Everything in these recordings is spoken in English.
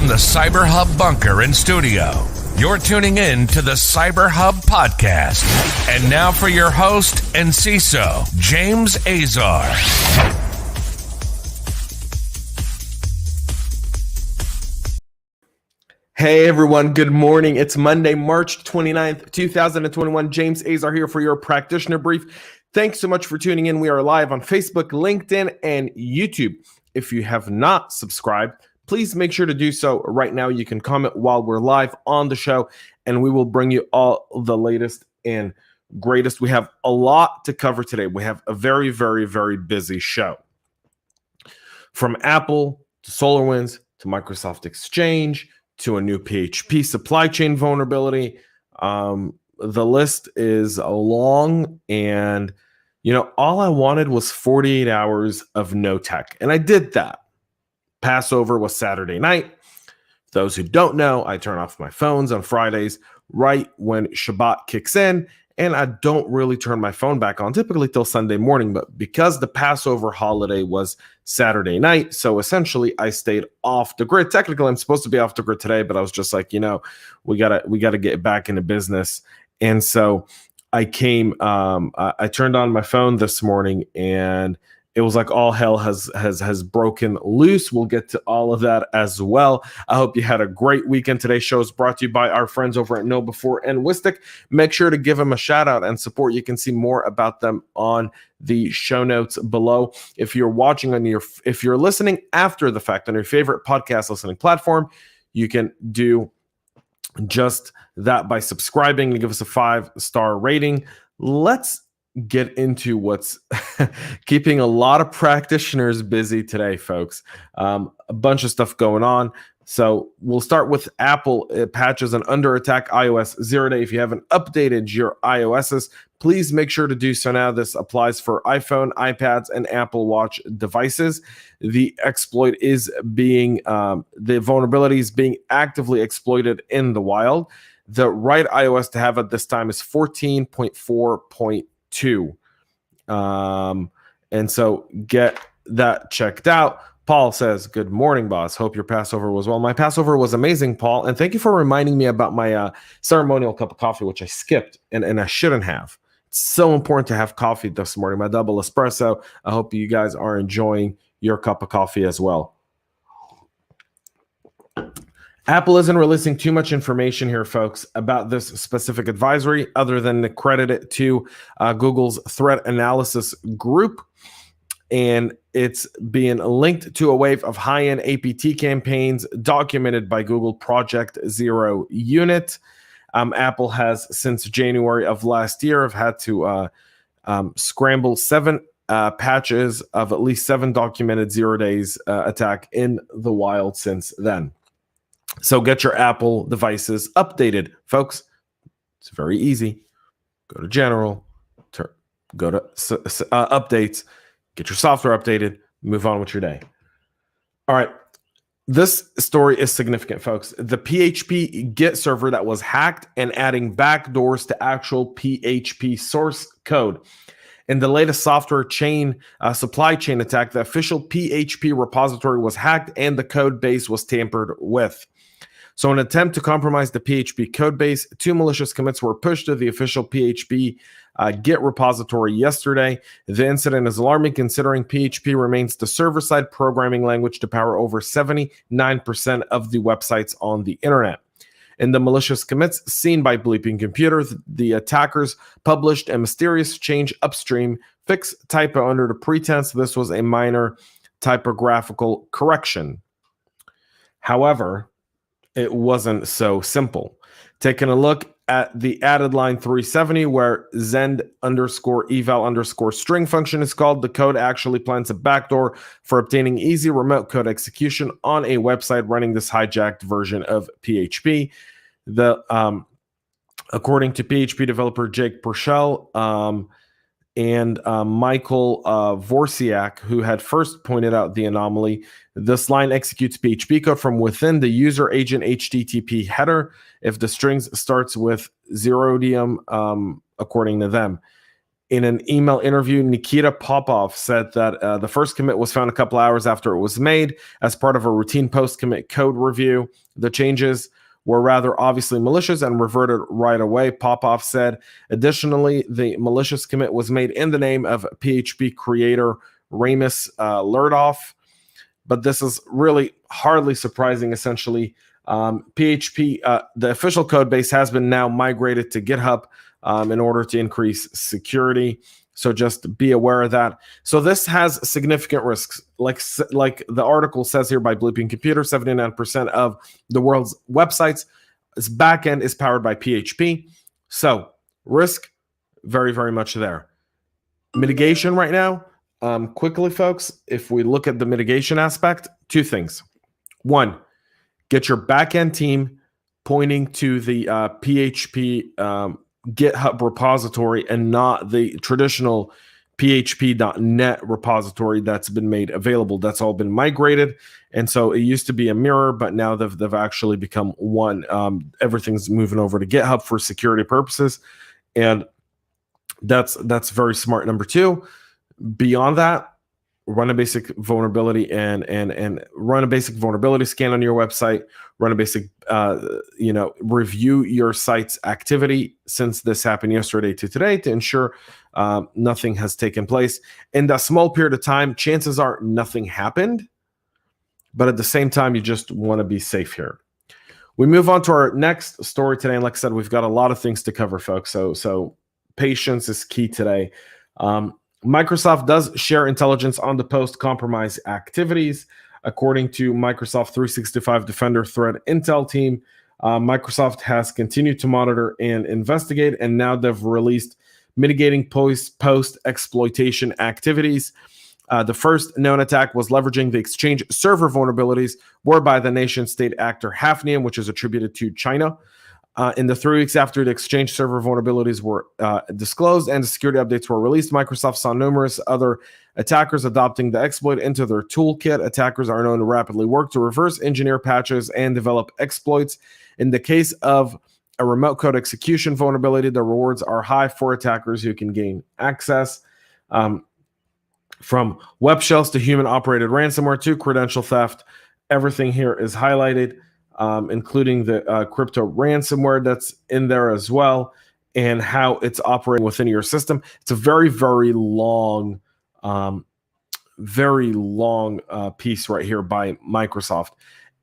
from the CyberHub bunker and studio, you're tuning in to the CyberHub podcast. And now for your host and CISO, James Azar. Hey everyone, good morning. It's Monday, March 29th, 2021. James Azar here for your Practitioner Brief. Thanks so much for tuning in. We are live on Facebook, LinkedIn, and YouTube. If you have not subscribed, please make sure to do so right now. You can comment while we're live on the show, and we will bring you all the latest and greatest. We have a lot to cover today. We have a very, very, very busy show. From Apple to SolarWinds to Microsoft Exchange to a new PHP supply chain vulnerability. The list is long, and all I wanted was 48 hours of no tech, and I did that. Passover was Saturday night. Those who don't know, I turn off my phones on Fridays right when Shabbat kicks in, and I don't really turn my phone back on typically till Sunday morning. But because the Passover holiday was Saturday night, so essentially I stayed off the grid. Technically, I'm supposed to be off the grid today, but I was just like, we gotta get back into business. And so I came, I turned on my phone this morning, and it was like all hell has broken loose. We'll get to all of that as well. I hope you had a great weekend. Today's show is brought to you by our friends over at KnowBe4 and Wistic. Make sure to give them a shout out and support. You can see more about them on the show notes below. If you're watching if you're listening after the fact on your favorite podcast listening platform, you can do just that by subscribing and give us a 5-star rating. Let's get into what's keeping a lot of practitioners busy today, folks. A bunch of stuff going on. So we'll start with Apple. It patches an under attack iOS 0 day. If you haven't updated your iOSs, please make sure to do so now. This applies for iPhone, iPads, and Apple Watch devices. The exploit is the vulnerability is being actively exploited in the wild. The right iOS to have at this time is 14.4.2. And so get that checked out. Paul says, good morning, boss. Hope your Passover was well. My Passover was amazing, Paul. And thank you for reminding me about my ceremonial cup of coffee, which I skipped and I shouldn't have. It's so important to have coffee this morning, my double espresso. I hope you guys are enjoying your cup of coffee as well. Apple isn't releasing too much information here, folks, about this specific advisory other than to credit it to Google's threat analysis group. And it's being linked to a wave of high-end APT campaigns documented by Google Project Zero Unit. Apple has, since January of last year, have had to scramble 7 patches of at least 7 documented 0 days attack in the wild since then. So get your Apple devices updated, folks. It's very easy. Go to General, go to Updates, get your software updated, move on with your day. All right. This story is significant, folks. The PHP Git server that was hacked and adding backdoors to actual PHP source code. In the latest software supply chain attack, the official PHP repository was hacked and the code base was tampered with. So in an attempt to compromise the PHP code base, 2 malicious commits were pushed to the official PHP Git repository yesterday. The incident is alarming considering PHP remains the server-side programming language to power over 79% of the websites on the internet. In the malicious commits seen by Bleeping Computer, the attackers published a mysterious change upstream fix typo under the pretense this was a minor typographical correction. However, it wasn't so simple. Taking a look at the added line 370 where zend_eval_string function is called, the code actually plants a backdoor for obtaining easy remote code execution on a website running this hijacked version of PHP. According to PHP developer Jake Purcell and Michael Vorsiak, who had first pointed out the anomaly, this line executes PHP code from within the user agent HTTP header if the strings starts with zerodium, according to them. In an email interview, Nikita Popov said that the first commit was found a couple hours after it was made as part of a routine post-commit code review. The changes were rather obviously malicious and reverted right away, Popov said. Additionally, the malicious commit was made in the name of PHP creator Ramus Lerdoff, but this is really hardly surprising, essentially. PHP, the official code base has been now migrated to GitHub in order to increase security. So just be aware of that. So this has significant risks. Like the article says here by Bleeping Computer, 79% of the world's websites' backend is powered by PHP. So risk, very, very much there. Mitigation right now, quickly, folks, if we look at the mitigation aspect, two things. One, get your backend team pointing to the PHP GitHub repository and not the traditional php.net repository that's been made available. That's all been migrated. And so it used to be a mirror, but now they've actually become one. Everything's moving over to GitHub for security purposes. And that's very smart. Number two, beyond that, run a basic vulnerability and run a basic vulnerability scan on your website. Run a basic, review your site's activity since this happened yesterday to today to ensure nothing has taken place. In that small period of time, chances are nothing happened, but at the same time, you just want to be safe here. We move on to our next story today, and like I said, we've got a lot of things to cover, folks. So patience is key today. Microsoft does share intelligence on the post-compromise activities. According to Microsoft 365 Defender Threat Intel team, Microsoft has continued to monitor and investigate, and now they've released mitigating post-exploitation activities. The first known attack was leveraging the Exchange server vulnerabilities whereby the nation-state actor Hafnium, which is attributed to China. In the 3 weeks after the Exchange server vulnerabilities were disclosed and the security updates were released, Microsoft saw numerous other attackers adopting the exploit into their toolkit. Attackers are known to rapidly work to reverse engineer patches and develop exploits. In the case of a remote code execution vulnerability, the rewards are high for attackers who can gain access. From web shells to human-operated ransomware to credential theft, everything here is highlighted. Including the crypto ransomware that's in there as well, and how it's operating within your system. It's a very, very long piece right here by Microsoft.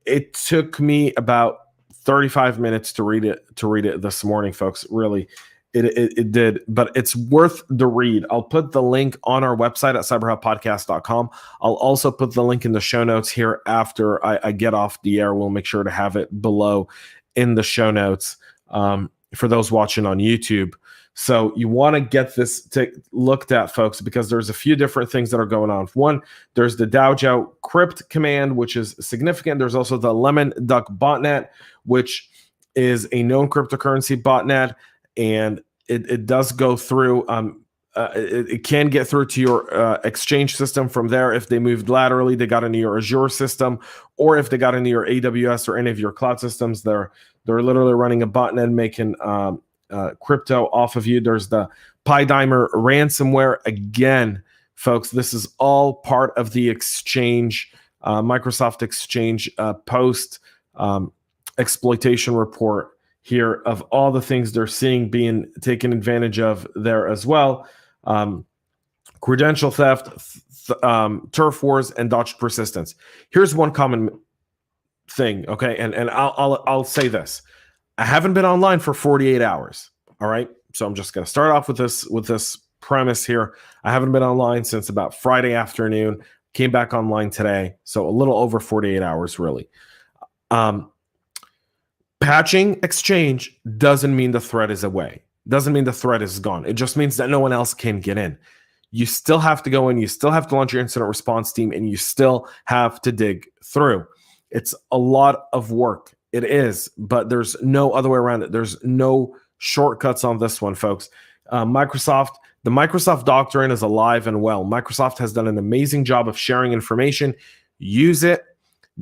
It took me about 35 minutes to read it this morning, folks. Really, it did, but it's worth the read. I'll put the link on our website at cyberhubpodcast.com. I'll also put the link in the show notes here after I get off the air. We'll make sure to have it below in the show notes for those watching on YouTube. So you want to get this looked at, folks, because there's a few different things that are going on. One, there's the Doujao crypt command, which is significant. There's also the Lemon Duck botnet, which is a known cryptocurrency botnet. And it does go through, it can get through to your Exchange system from there. If they moved laterally, they got into your Azure system, or if they got into your AWS or any of your cloud systems, they're literally running a botnet making crypto off of you. There's the PyDimer ransomware. Again, folks, this is all part of the Exchange, Microsoft Exchange post exploitation report here of all the things they're seeing being taken advantage of there as well. Credential theft, turf wars, and dodged persistence. Here's one common thing, okay? And I'll say this. I haven't been online for 48 hours, all right? So I'm just going to start off with this premise here. I haven't been online since about Friday afternoon. Came back online today, so a little over 48 hours, really. Patching Exchange doesn't mean the threat is away. Doesn't mean the threat is gone. It just means that no one else can get in. You still have to go in. You still have to launch your incident response team, and you still have to dig through. It's a lot of work. It is, but there's no other way around it. There's no shortcuts on this one, folks. The Microsoft doctrine is alive and well. Microsoft has done an amazing job of sharing information. Use it.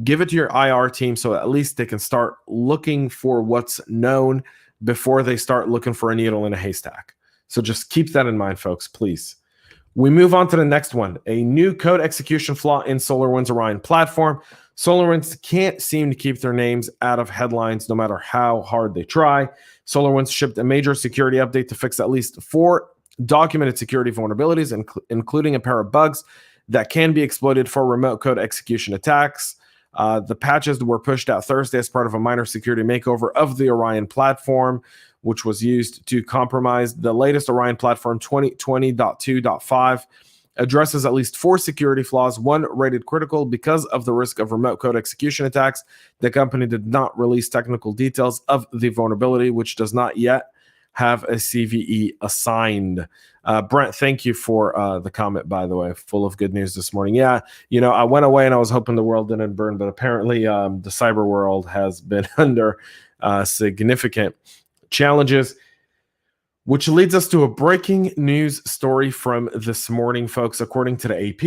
Give it to your IR team so at least they can start looking for what's known before they start looking for a needle in a haystack. So just keep that in mind, folks, please. We move on to the next one, a new code execution flaw in SolarWinds Orion platform. SolarWinds can't seem to keep their names out of headlines no matter how hard they try. SolarWinds shipped a major security update to fix at least 4 documented security vulnerabilities, including a pair of bugs that can be exploited for remote code execution attacks. The patches were pushed out Thursday as part of a minor security makeover of the Orion platform, which was used to compromise. The latest Orion platform 2020.2.5 addresses at least 4 security flaws, 1 rated critical because of the risk of remote code execution attacks. The company did not release technical details of the vulnerability, which does not yet have a CVE assigned. Brent, thank you for the comment, by the way, full of good news this morning. Yeah, I went away and I was hoping the world didn't burn, but apparently the cyber world has been under significant challenges, which leads us to a breaking news story from this morning, folks. According to the AP,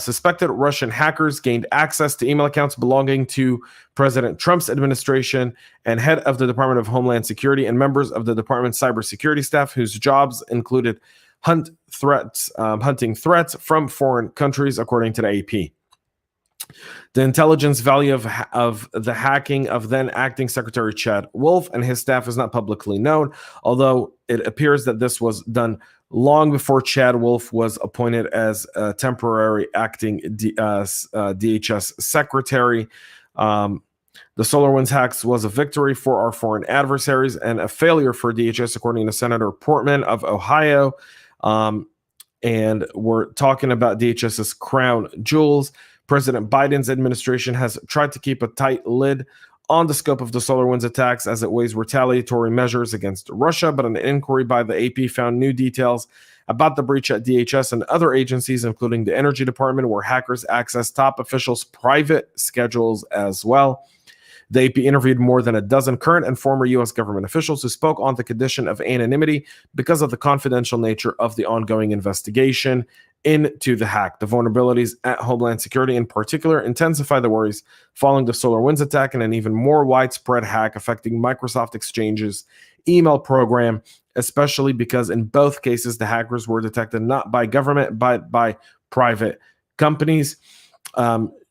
suspected Russian hackers gained access to email accounts belonging to President Trump's administration and head of the Department of Homeland Security and members of the department's cybersecurity staff, whose jobs included hunting threats from foreign countries, according to the AP. The intelligence value of the hacking of then acting Secretary Chad Wolf and his staff is not publicly known, although it appears that this was done long before Chad Wolf was appointed as a temporary acting DHS secretary. The SolarWinds hacks was a victory for our foreign adversaries and a failure for DHS, according to Senator Portman of Ohio. And we're talking about DHS's crown jewels. President Biden's administration has tried to keep a tight lid on the scope of the SolarWinds attacks as it weighs retaliatory measures against Russia, but an inquiry by the AP found new details about the breach at DHS and other agencies, including the Energy Department, where hackers accessed top officials' private schedules as well. The AP interviewed more than a dozen current and former U.S. government officials who spoke on the condition of anonymity because of the confidential nature of the ongoing investigation into the hack. The vulnerabilities at Homeland Security in particular intensify the worries following the SolarWinds attack and an even more widespread hack affecting Microsoft Exchange's email program, especially because in both cases the hackers were detected not by government but by private companies.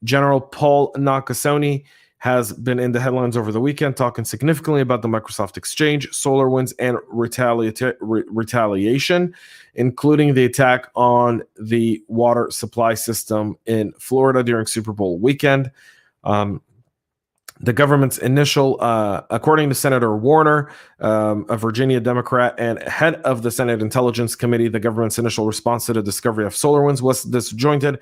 General Paul Nakasone has been in the headlines over the weekend, talking significantly about the Microsoft Exchange, SolarWinds, and retaliation, including the attack on the water supply system in Florida during Super Bowl weekend. The government's initial, according to Senator Warner, a Virginia Democrat and head of the Senate Intelligence Committee, the government's initial response to the discovery of SolarWinds was disjointed.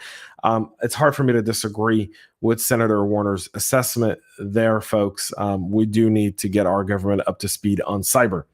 It's hard for me to disagree with Senator Warner's assessment there, folks. We do need to get our government up to speed on cyber.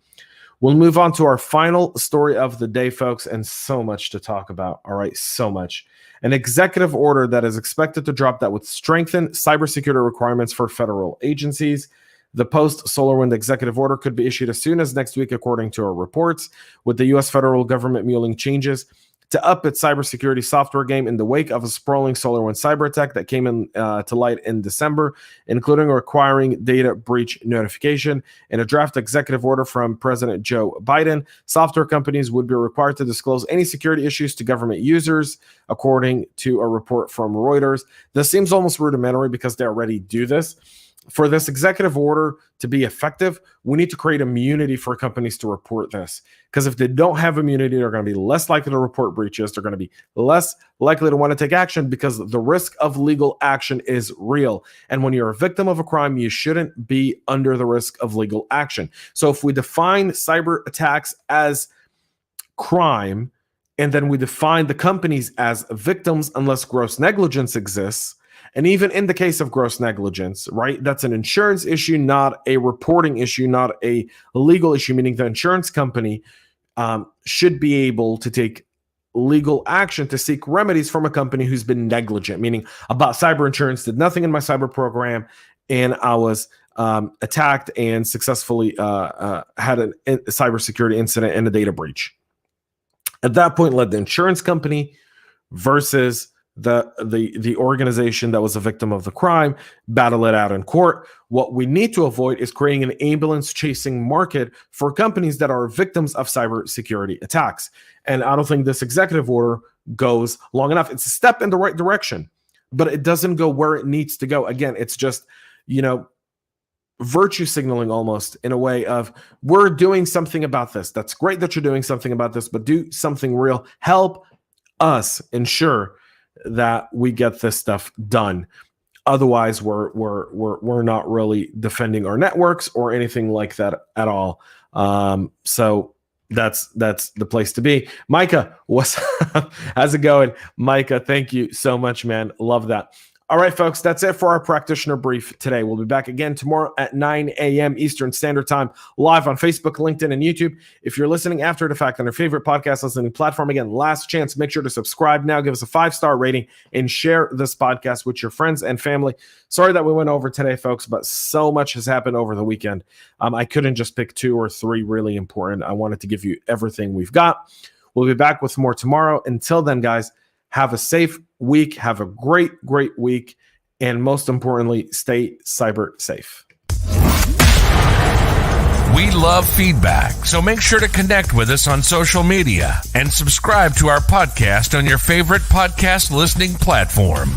We'll move on to our final story of the day, folks, and so much to talk about. All right, so much. An executive order that is expected to drop that would strengthen cybersecurity requirements for federal agencies. The post-SolarWinds executive order could be issued as soon as next week, according to our reports, with the U.S. federal government mulling changes to up its cybersecurity software game in the wake of a sprawling SolarWinds cyber attack that came in to light in December, including requiring data breach notification. In a draft executive order from President Joe Biden, software companies would be required to disclose any security issues to government users, according to a report from Reuters. This seems almost rudimentary because they already do this. For this executive order to be effective, we need to create immunity for companies to report this. Because if they don't have immunity, they're going to be less likely to report breaches. They're going to be less likely to want to take action because the risk of legal action is real. And when you're a victim of a crime, you shouldn't be under the risk of legal action. So if we define cyber attacks as crime, and then we define the companies as victims unless gross negligence exists, and even in the case of gross negligence, right, that's an insurance issue, not a reporting issue, not a legal issue, meaning the insurance company should be able to take legal action to seek remedies from a company who's been negligent, meaning about cyber insurance, did nothing in my cyber program, and I was attacked and successfully had a cybersecurity incident and a data breach. At that point, let the insurance company versus the organization that was a victim of the crime, battle it out in court. What we need to avoid is creating an ambulance chasing market for companies that are victims of cybersecurity attacks. And I don't think this executive order goes long enough. It's a step in the right direction, but it doesn't go where it needs to go. Again, it's just, virtue signaling almost, in a way of, we're doing something about this. That's great that you're doing something about this, but do something real. Help us ensure that we get this stuff done. Otherwise, we're not really defending our networks or anything like that at all. So that's the place to be. Micah, what's up? How's it going? Micah, thank you so much, man. Love that. All right, folks, that's it for our practitioner brief today. We'll be back again tomorrow at 9 a.m. Eastern Standard Time, live on Facebook, LinkedIn, and YouTube. If you're listening after the fact on your favorite podcast listening platform, again, last chance, make sure to subscribe now, give us a 5-star rating, and share this podcast with your friends and family. Sorry that we went over today, folks, but so much has happened over the weekend. I couldn't just pick 2 or 3 really important. I wanted to give you everything we've got. We'll be back with more tomorrow. Until then, guys, have a safe week. Have a great week. And most importantly, stay cyber safe. We love feedback, so make sure to connect with us on social media and subscribe to our podcast on your favorite podcast listening platform.